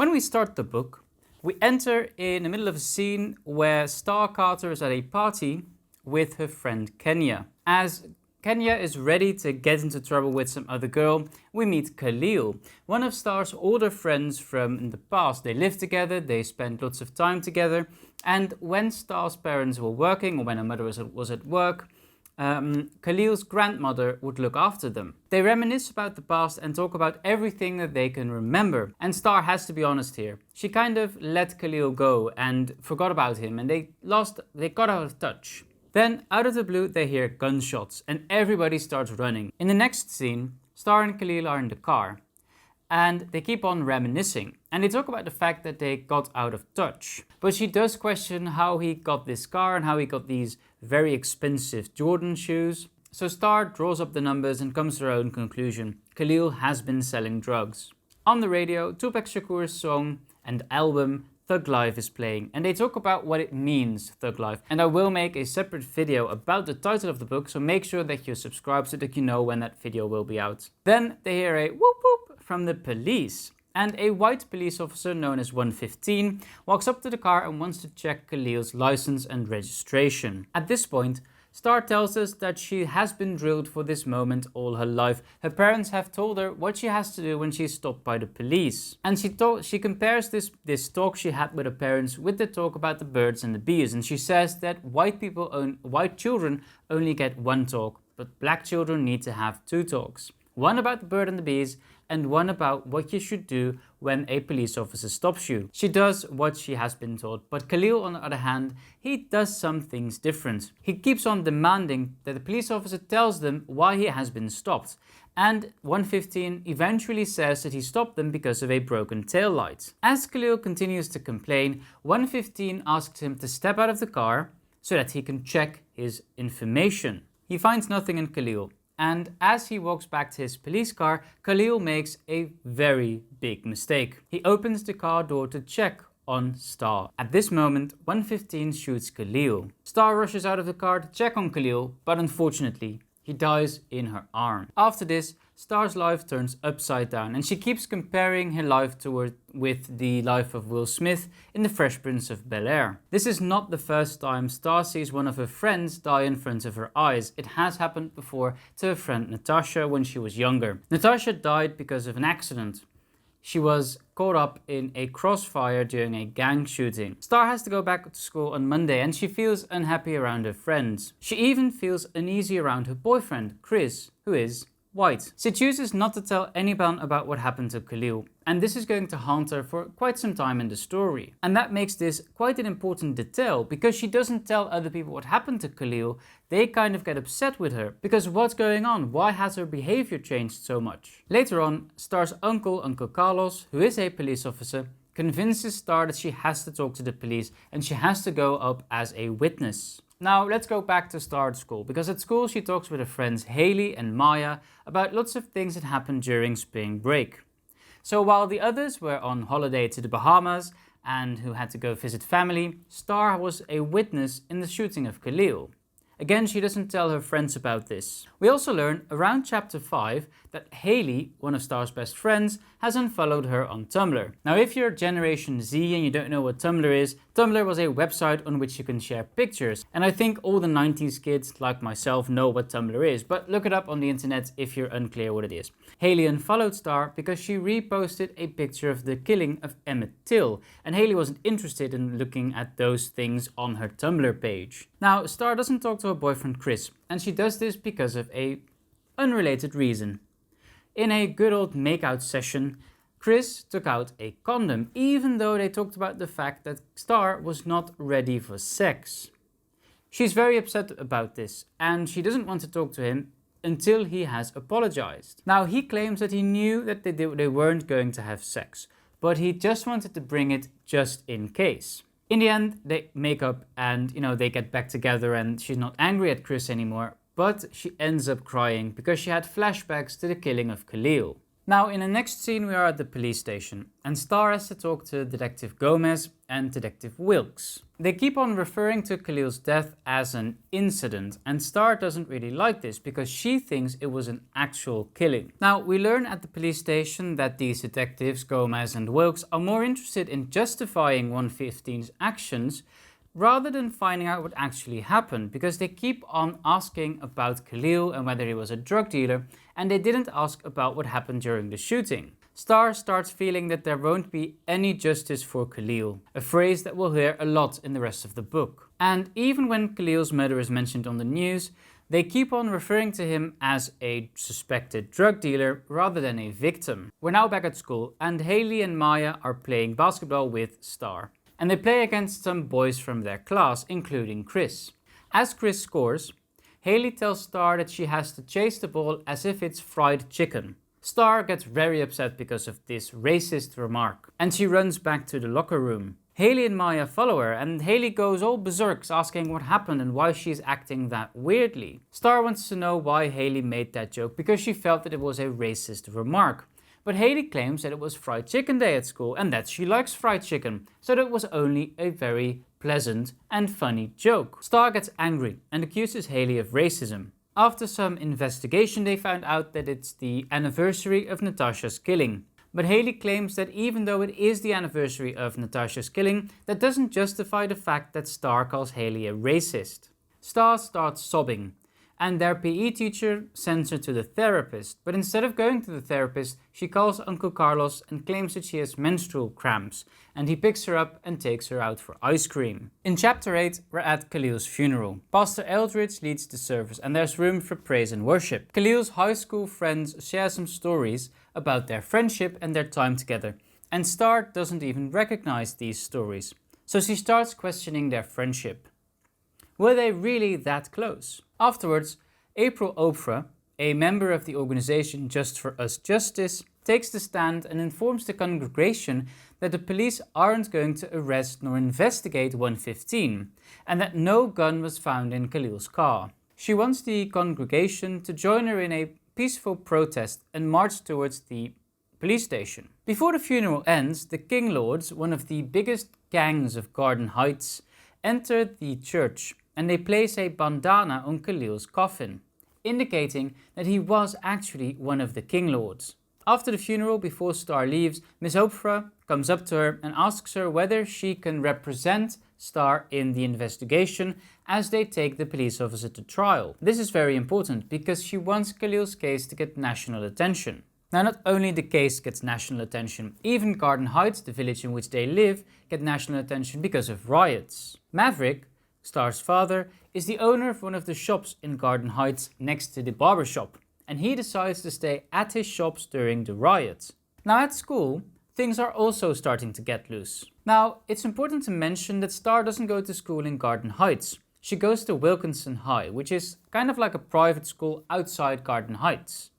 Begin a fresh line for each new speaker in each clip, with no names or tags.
When we start the book, we enter in the middle of a scene where Starr Carter is at a party with her friend Kenya. As Kenya is ready to get into trouble with some other girl, we meet Khalil, one of Starr's older friends from the past. They lived together, they spent lots of time together, and when Starr's parents were working, or when her mother was at work, Khalil's grandmother would look after them. They reminisce about the past and talk about everything that they can remember. And Starr has to be honest here. She kind of let Khalil go and forgot about him, and they got out of touch. Then, out of the blue, they hear gunshots and everybody starts running. In the next scene, Starr and Khalil are in the car and they keep on reminiscing. And they talk about the fact that they got out of touch. But she does question how he got this car and how he got these very expensive Jordan shoes. So Starr draws up the numbers and comes to her own conclusion. Khalil has been selling drugs. On the radio, Tupac Shakur's song and album Thug Life is playing, and they talk about what it means, Thug Life. And I will make a separate video about the title of the book, so make sure that you subscribe so that you know when that video will be out. Then they hear a whoop whoop from the police, and a white police officer known as 115 walks up to the car and wants to check Khalil's license and registration. At this point, Starr tells us that she has been drilled for this moment all her life. Her parents have told her what she has to do when she's stopped by the police. And she compares this talk she had with her parents with the talk about the birds and the bees. And she says that white children only get one talk, but black children need to have two talks. One about the bird and the bees, and one about what you should do when a police officer stops you. She does what she has been told, but Khalil, on the other hand, he does some things different. He keeps on demanding that the police officer tells them why he has been stopped, and 115 eventually says that he stopped them because of a broken tail light. As Khalil continues to complain, 115 asks him to step out of the car so that he can check his information. He finds nothing in Khalil. And as he walks back to his police car, Khalil makes a very big mistake. He opens the car door to check on Starr. At this moment, 115 shoots Khalil. Starr rushes out of the car to check on Khalil, but unfortunately, he dies in her arms. After this, Starr's life turns upside down, and she keeps comparing her life with the life of Will Smith in The Fresh Prince of Bel-Air. This is not the first time Starr sees one of her friends die in front of her eyes. It has happened before to her friend Natasha when she was younger. Natasha died because of an accident. She was caught up in a crossfire during a gang shooting. Starr has to go back to school on Monday and she feels unhappy around her friends. She even feels uneasy around her boyfriend, Chris, who is white. She chooses not to tell anyone about what happened to Khalil, and this is going to haunt her for quite some time in the story. And that makes this quite an important detail, because she doesn't tell other people what happened to Khalil. They kind of get upset with her, because what's going on? Why has her behavior changed so much? Later on, Starr's uncle, Uncle Carlos, who is a police officer, convinces Starr that she has to talk to the police and she has to go up as a witness. Now let's go back to Starr at school, because at school she talks with her friends Haley and Maya about lots of things that happened during spring break. So while the others were on holiday to the Bahamas and who had to go visit family, Starr was a witness in the shooting of Khalil. Again, she doesn't tell her friends about this. We also learn around chapter 5 that Haley, one of Starr's best friends, has unfollowed her on Tumblr. Now if you're Generation Z and you don't know what Tumblr is, Tumblr was a website on which you can share pictures. And I think all the 90s kids like myself know what Tumblr is, but look it up on the internet if you're unclear what it is. Haley unfollowed Starr because she reposted a picture of the killing of Emmett Till, and Haley wasn't interested in looking at those things on her Tumblr page. Now Starr doesn't talk to her boyfriend Chris, and she does this because of a unrelated reason. In a good old makeout session, Chris took out a condom, even though they talked about the fact that Starr was not ready for sex. She's very upset about this, and she doesn't want to talk to him until he has apologized. Now he claims that he knew that they weren't going to have sex, but he just wanted to bring it just in case. In the end, they make up and, they get back together, and she's not angry at Chris anymore, but she ends up crying because she had flashbacks to the killing of Khalil. Now, in the next scene, we are at the police station, and Starr has to talk to Detective Gomez and Detective Wilkes. They keep on referring to Khalil's death as an incident, and Starr doesn't really like this because she thinks it was an actual killing. Now, we learn at the police station that these detectives, Gomez and Wilkes, are more interested in justifying 115's actions rather than finding out what actually happened, because they keep on asking about Khalil and whether he was a drug dealer, and they didn't ask about what happened during the shooting. Starr starts feeling that there won't be any justice for Khalil, a phrase that we'll hear a lot in the rest of the book. And even when Khalil's murder is mentioned on the news, they keep on referring to him as a suspected drug dealer rather than a victim. We're now back at school, and Haley and Maya are playing basketball with Starr. And they play against some boys from their class, including Chris. As Chris scores, Haley tells Starr that she has to chase the ball as if it's fried chicken. Starr gets very upset because of this racist remark, and she runs back to the locker room. Haley and Maya follow her, and Haley goes all berserk asking what happened and why she's acting that weirdly. Starr wants to know why Haley made that joke because she felt that it was a racist remark. But Haley claims that it was fried chicken day at school and that she likes fried chicken, so that it was only a very pleasant and funny joke. Starr gets angry and accuses Haley of racism. After some investigation, they found out that it's the anniversary of Natasha's killing. But Haley claims that even though it is the anniversary of Natasha's killing, that doesn't justify the fact that Starr calls Haley a racist. Starr starts sobbing, and their PE teacher sends her to the therapist, but instead of going to the therapist, she calls Uncle Carlos and claims that she has menstrual cramps, and he picks her up and takes her out for ice cream. In chapter 8, we're at Khalil's funeral. Pastor Eldridge leads the service, and there's room for praise and worship. Khalil's high school friends share some stories about their friendship and their time together, and Starr doesn't even recognize these stories, so she starts questioning their friendship. Were they really that close? Afterwards, April Oprah, a member of the organization Just for Us Justice, takes the stand and informs the congregation that the police aren't going to arrest nor investigate 115, and that no gun was found in Khalil's car. She wants the congregation to join her in a peaceful protest and march towards the police station. Before the funeral ends, the King Lords, one of the biggest gangs of Garden Heights, enter the church, and they place a bandana on Khalil's coffin, indicating that he was actually one of the King Lords. After the funeral, before Starr leaves, Miss Oprah comes up to her and asks her whether she can represent Starr in the investigation as they take the police officer to trial. This is very important because she wants Khalil's case to get national attention. Now, not only the case gets national attention, even Garden Heights, the village in which they live, get national attention because of riots. Maverick, Starr's father, is the owner of one of the shops in Garden Heights next to the barber shop, and he decides to stay at his shops during the riots. Now at school, things are also starting to get loose. Now, it's important to mention that Starr doesn't go to school in Garden Heights. She goes to Wilkinson High, which is kind of like a private school outside Garden Heights.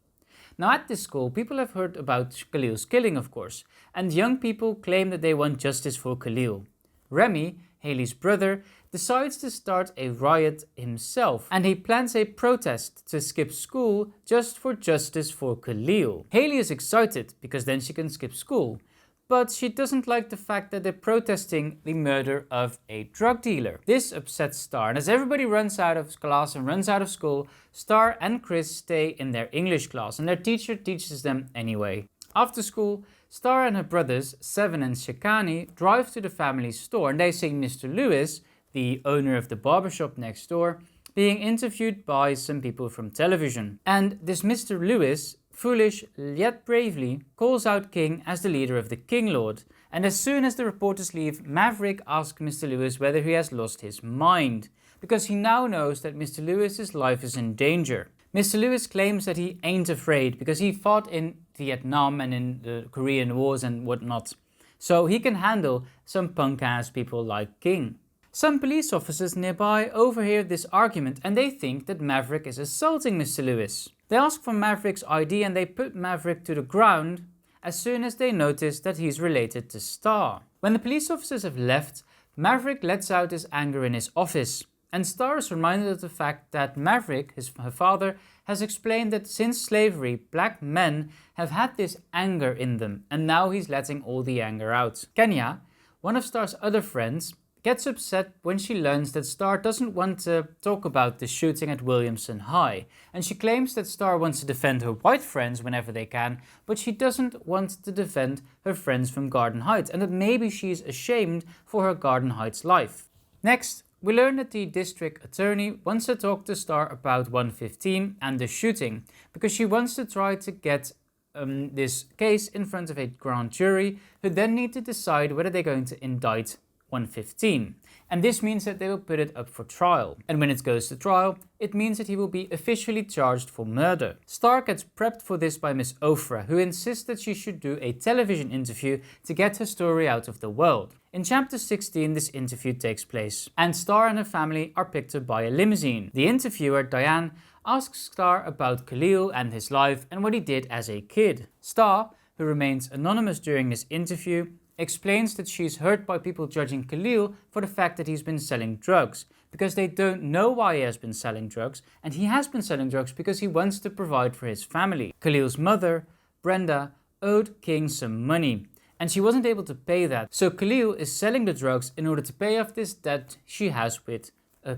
Now at this school, people have heard about Khalil's killing, of course, and young people claim that they want justice for Khalil. Remy, Haley's brother, decides to start a riot himself, and he plans a protest to skip school just for justice for Khalil. Haley is excited because then she can skip school, but she doesn't like the fact that they're protesting the murder of a drug dealer. This upsets Starr, and as everybody runs out of class and runs out of school, Starr and Chris stay in their English class, and their teacher teaches them anyway. After school, Starr and her brothers, Seven and Shikani, drive to the family store, and they see Mr. Lewis, the owner of the barbershop next door, being interviewed by some people from television. And this Mr. Lewis, foolish yet bravely, calls out King as the leader of the King Lord. And as soon as the reporters leave, Maverick asks Mr. Lewis whether he has lost his mind, because he now knows that Mr. Lewis's life is in danger. Mr. Lewis claims that he ain't afraid because he fought in Vietnam and in the Korean Wars and whatnot, so he can handle some punk-ass people like King. Some police officers nearby overhear this argument and they think that Maverick is assaulting Mr. Lewis. They ask for Maverick's ID and they put Maverick to the ground as soon as they notice that he's related to Starr. When the police officers have left, Maverick lets out his anger in his office, and Starr is reminded of the fact that Maverick, her father, has explained that since slavery, black men have had this anger in them, and now he's letting all the anger out. Kenya, one of Starr's other friends, gets upset when she learns that Starr doesn't want to talk about the shooting at Williamson High, and she claims that Starr wants to defend her white friends whenever they can, but she doesn't want to defend her friends from Garden Heights, and that maybe she's ashamed for her Garden Heights life. Next, we learn that the district attorney wants to talk to Starr about 115 and the shooting, because she wants to try to get this case in front of a grand jury, who then need to decide whether they're going to indict 115, and this means that they will put it up for trial, and when it goes to trial, it means that he will be officially charged for murder. Starr gets prepped for this by Miss Ofra, who insists that she should do a television interview to get her story out of the world. In chapter 16, this interview takes place, and Starr and her family are picked up by a limousine. The interviewer, Diane, asks Starr about Khalil and his life and what he did as a kid. Starr, who remains anonymous during this interview, explains that she's hurt by people judging Khalil for the fact that he's been selling drugs, because they don't know why he has been selling drugs, and he has been selling drugs because he wants to provide for his family. Khalil's mother, Brenda, owed King some money, and she wasn't able to pay that, so Khalil is selling the drugs in order to pay off this debt she has with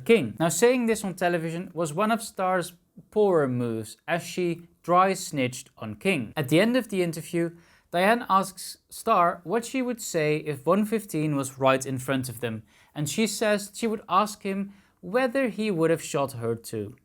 King. Now, saying this on television was one of Starr's poorer moves, as she dry snitched on King. At the end of the interview, Diane asks Starr what she would say if 115 was right in front of them, and she says she would ask him whether he would have shot her too.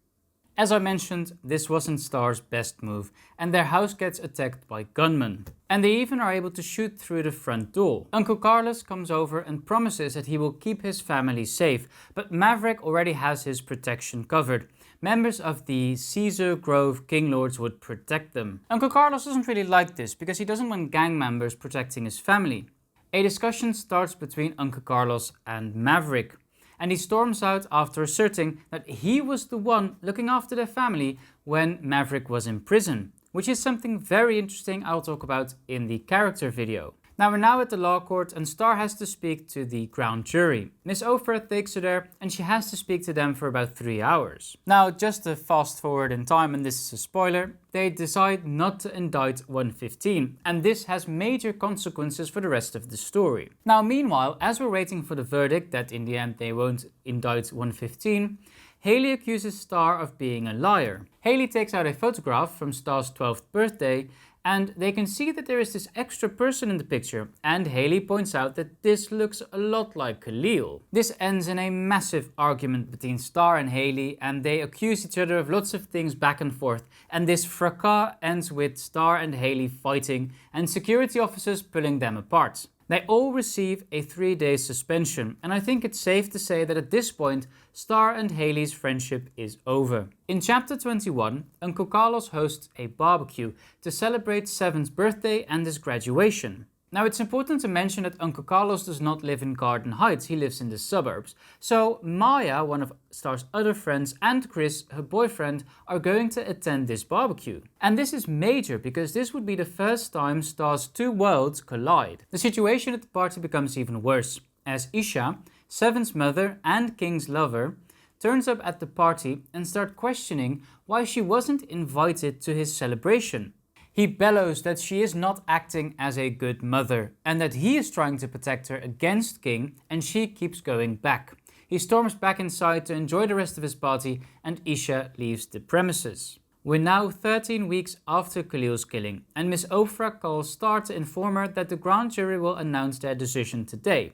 As I mentioned, this wasn't Starr's best move, and their house gets attacked by gunmen. And they even are able to shoot through the front door. Uncle Carlos comes over and promises that he will keep his family safe, but Maverick already has his protection covered. Members of the Caesar Grove King Lords would protect them. Uncle Carlos doesn't really like this, because he doesn't want gang members protecting his family. A discussion starts between Uncle Carlos and Maverick, and he storms out after asserting that he was the one looking after their family when Maverick was in prison, which is something very interesting I'll talk about in the character video. Now we're now at the law court, and Starr has to speak to the grand jury. Miss Ofra takes her there, and she has to speak to them for about 3 hours. Now, just to fast forward in time, and this is a spoiler, they decide not to indict 115, and this has major consequences for the rest of the story. Now, meanwhile, as we're waiting for the verdict that in the end they won't indict 115, Haley accuses Starr of being a liar. Haley takes out a photograph from Starr's 12th birthday, and they can see that there is this extra person in the picture, and Haley points out that this looks a lot like Khalil. This ends in a massive argument between Starr and Haley, and they accuse each other of lots of things back and forth, and this fracas ends with Starr and Haley fighting and security officers pulling them apart. They all receive a 3-day suspension, and I think it's safe to say that at this point, Starr and Haley's friendship is over. In chapter 21, Uncle Carlos hosts a barbecue to celebrate Seven's birthday and his graduation. Now, it's important to mention that Uncle Carlos does not live in Garden Heights, he lives in the suburbs. So Maya, one of Starr's other friends, and Chris, her boyfriend, are going to attend this barbecue. And this is major, because this would be the first time Starr's two worlds collide. The situation at the party becomes even worse, as Isha, Seven's mother and King's lover, turns up at the party and starts questioning why she wasn't invited to his celebration. He bellows that she is not acting as a good mother, and that he is trying to protect her against King, and she keeps going back. He storms back inside to enjoy the rest of his party, and Isha leaves the premises. We're now 13 weeks after Khalil's killing, and Miss Ofra calls Starr to inform her that the grand jury will announce their decision today.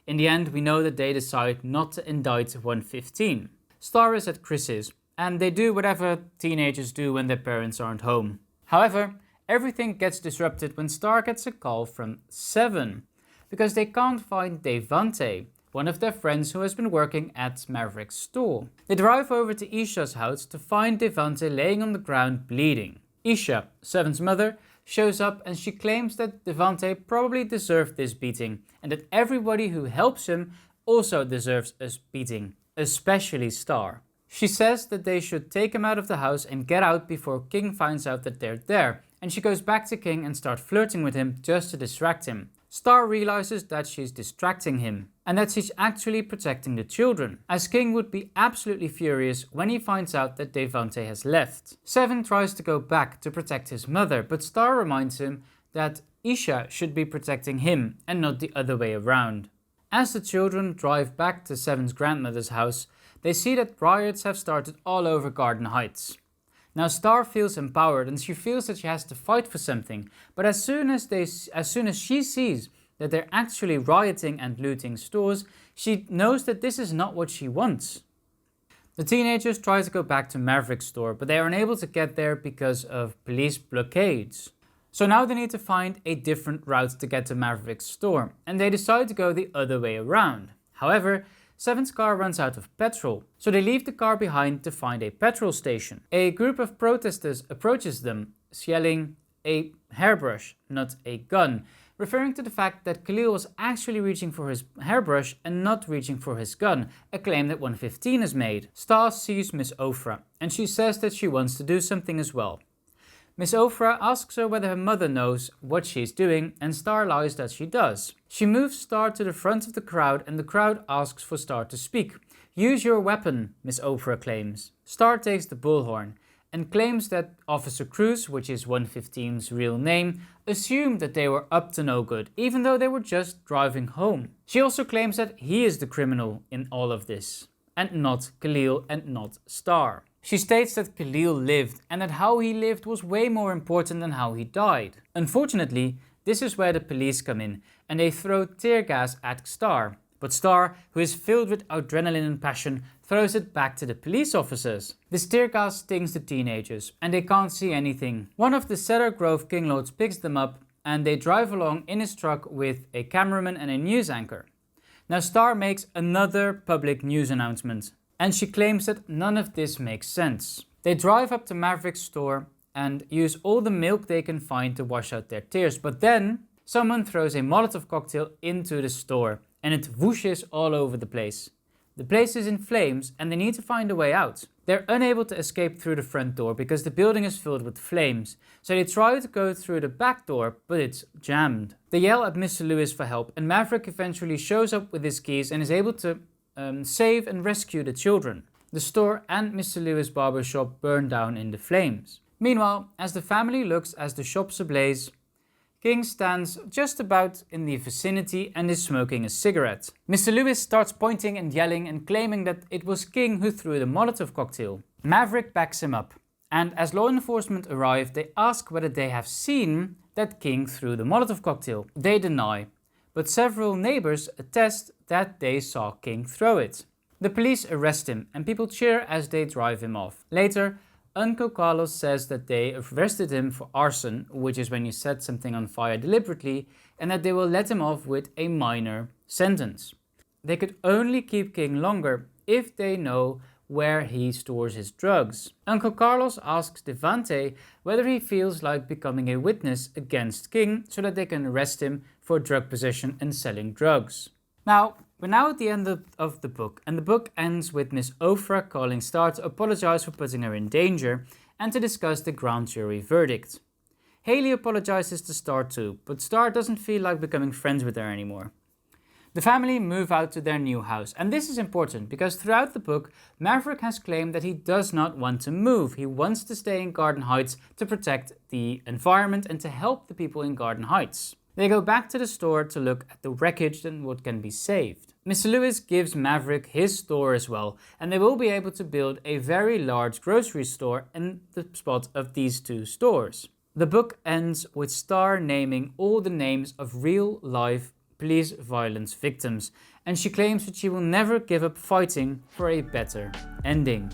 In the end, we know that they decide not to indict 115. Starr is at Chris's, and they do whatever teenagers do when their parents aren't home. However, everything gets disrupted when Starr gets a call from Seven, because they can't find Devante, one of their friends who has been working at Maverick's store. They drive over to Isha's house to find Devante laying on the ground bleeding. Isha, Seven's mother, shows up, and she claims that Devante probably deserved this beating, and that everybody who helps him also deserves a beating, especially Starr. She says that they should take him out of the house and get out before King finds out that they're there, and she goes back to King and starts flirting with him just to distract him. Starr realizes that she's distracting him. and that she's actually protecting the children, as King would be absolutely furious when he finds out that Devante has left. Seven tries to go back to protect his mother, but Starr reminds him that Isha should be protecting him and not the other way around. As the children drive back to Seven's grandmother's house, they see that riots have started all over Garden Heights. Now Starr feels empowered and she feels that she has to fight for something, but as soon as she sees that they're actually rioting and looting stores, she knows that this is not what she wants. The teenagers try to go back to Maverick's store, but they are unable to get there because of police blockades. So now they need to find a different route to get to Maverick's store, and they decide to go the other way around. However, Seven's car runs out of petrol, so they leave the car behind to find a petrol station. A group of protesters approaches them, yelling a hairbrush, not a gun, referring to the fact that Khalil was actually reaching for his hairbrush and not reaching for his gun, a claim that 115 has made. Starr sees Miss Ofra, and she says that she wants to do something as well. Miss Ofra asks her whether her mother knows what she is doing, and Starr lies that she does. She moves Starr to the front of the crowd, and the crowd asks for Starr to speak. "Use your weapon," Miss Ofra claims. Starr takes the bullhorn and claims that Officer Cruz, which is 115's real name, assumed that they were up to no good, even though they were just driving home. She also claims that he is the criminal in all of this, and not Khalil and not Starr. She states that Khalil lived and that how he lived was way more important than how he died. Unfortunately, this is where the police come in and they throw tear gas at Starr. But Starr, who is filled with adrenaline and passion, throws it back to the police officers. This tear gas stings the teenagers and they can't see anything. One of the Cedar Grove King Lords picks them up and they drive along in his truck with a cameraman and a news anchor. Now Starr makes another public news announcement, and she claims that none of this makes sense. They drive up to Maverick's store and use all the milk they can find to wash out their tears, but then someone throws a Molotov cocktail into the store and it whooshes all over the place. The place is in flames and they need to find a way out. They're unable to escape through the front door because the building is filled with flames, so they try to go through the back door, but it's jammed. They yell at Mr. Lewis for help, and Maverick eventually shows up with his keys and is able to save and rescue the children. The store and Mr. Lewis' barber shop burn down in the flames. Meanwhile, as the family looks as the shop's ablaze, King stands just about in the vicinity and is smoking a cigarette. Mr. Lewis starts pointing and yelling and claiming that it was King who threw the Molotov cocktail. Maverick backs him up, and as law enforcement arrive, they ask whether they have seen that King threw the Molotov cocktail. They deny, but several neighbors attest that they saw King throw it. The police arrest him and people cheer as they drive him off. Later, Uncle Carlos says that they arrested him for arson, which is when you set something on fire deliberately, and that they will let him off with a minor sentence. They could only keep King longer if they know where he stores his drugs. Uncle Carlos asks Devante whether he feels like becoming a witness against King so that they can arrest him for drug possession and selling drugs. Now, we're now at the end of the book, and the book ends with Miss Ofra calling Starr to apologize for putting her in danger and to discuss the grand jury verdict. Haley apologizes to Starr too, but Starr doesn't feel like becoming friends with her anymore. The family move out to their new house, and this is important because throughout the book, Maverick has claimed that he does not want to move. He wants to stay in Garden Heights to protect the environment and to help the people in Garden Heights. They go back to the store to look at the wreckage and what can be saved. Mr. Lewis gives Maverick his store as well, and they will be able to build a very large grocery store in the spot of these two stores. The book ends with Starr naming all the names of real-life police violence victims, and she claims that she will never give up fighting for a better ending.